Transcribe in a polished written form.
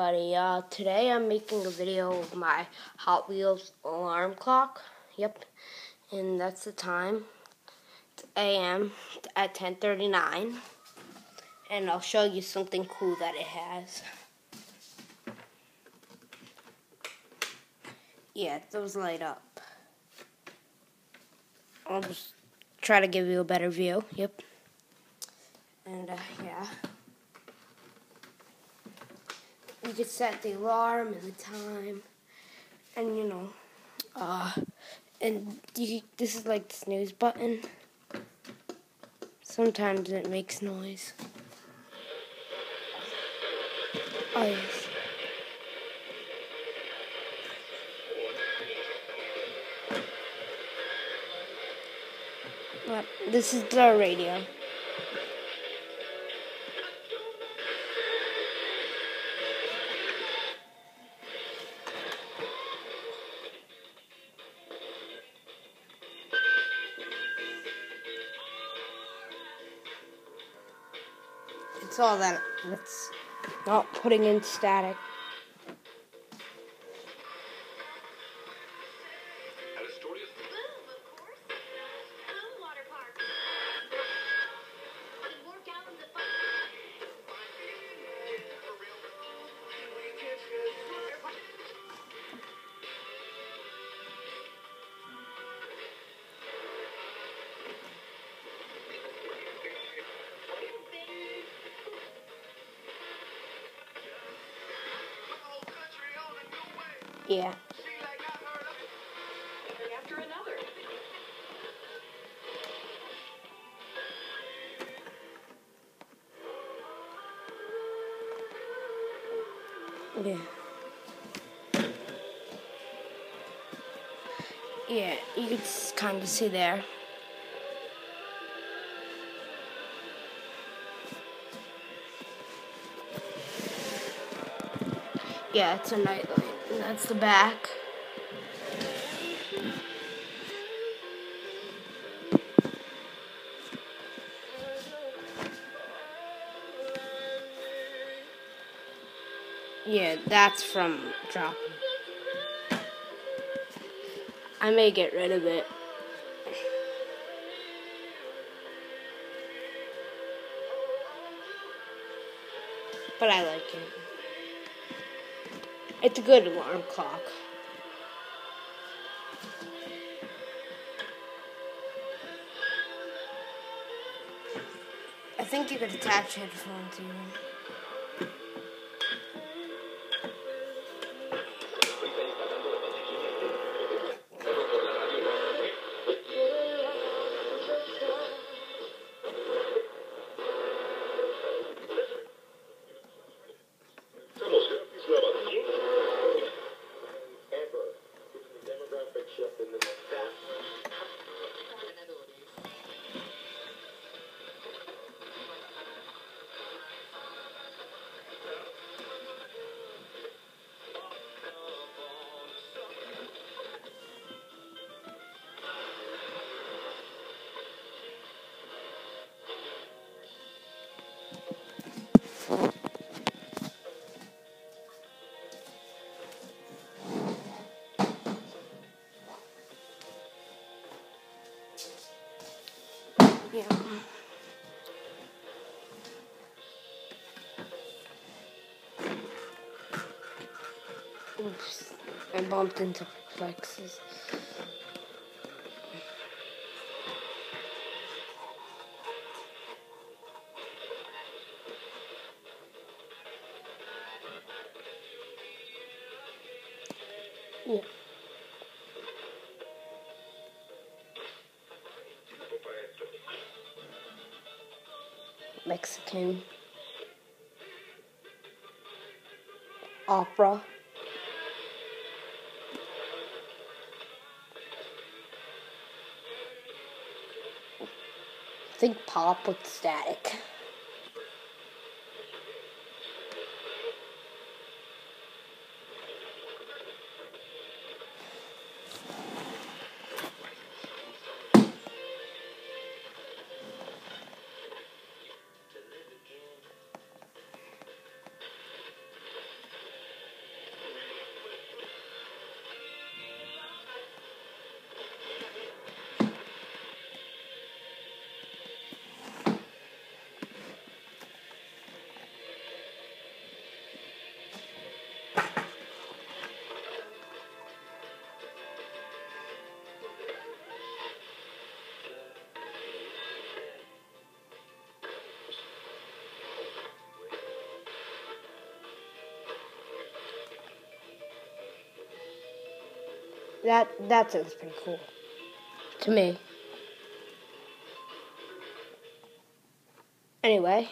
everybody. Today I'm making a video of my Hot Wheels alarm clock. Yep, and that's the time. It's AM at 10:39, and I'll show you something cool that it has. Yeah, those light up. I'll just try to give you a better view. Yep, and yeah. You can set the alarm and the time, and this is like the snooze button. Sometimes it makes noise. Oh yes. But this is the radio. It's all that it's not putting in static. Yeah. Yeah. Yeah, you can kind of see there. Yeah, it's a night light, and that's the back. Yeah, that's from dropping. I may get rid of it. But I like it. It's a good alarm clock. I think you could attach headphones even. Yeah. Oops, I bumped into plexus. Yeah. Mexican. Opera. I think pop with static. That sounds pretty cool to me. Anyway.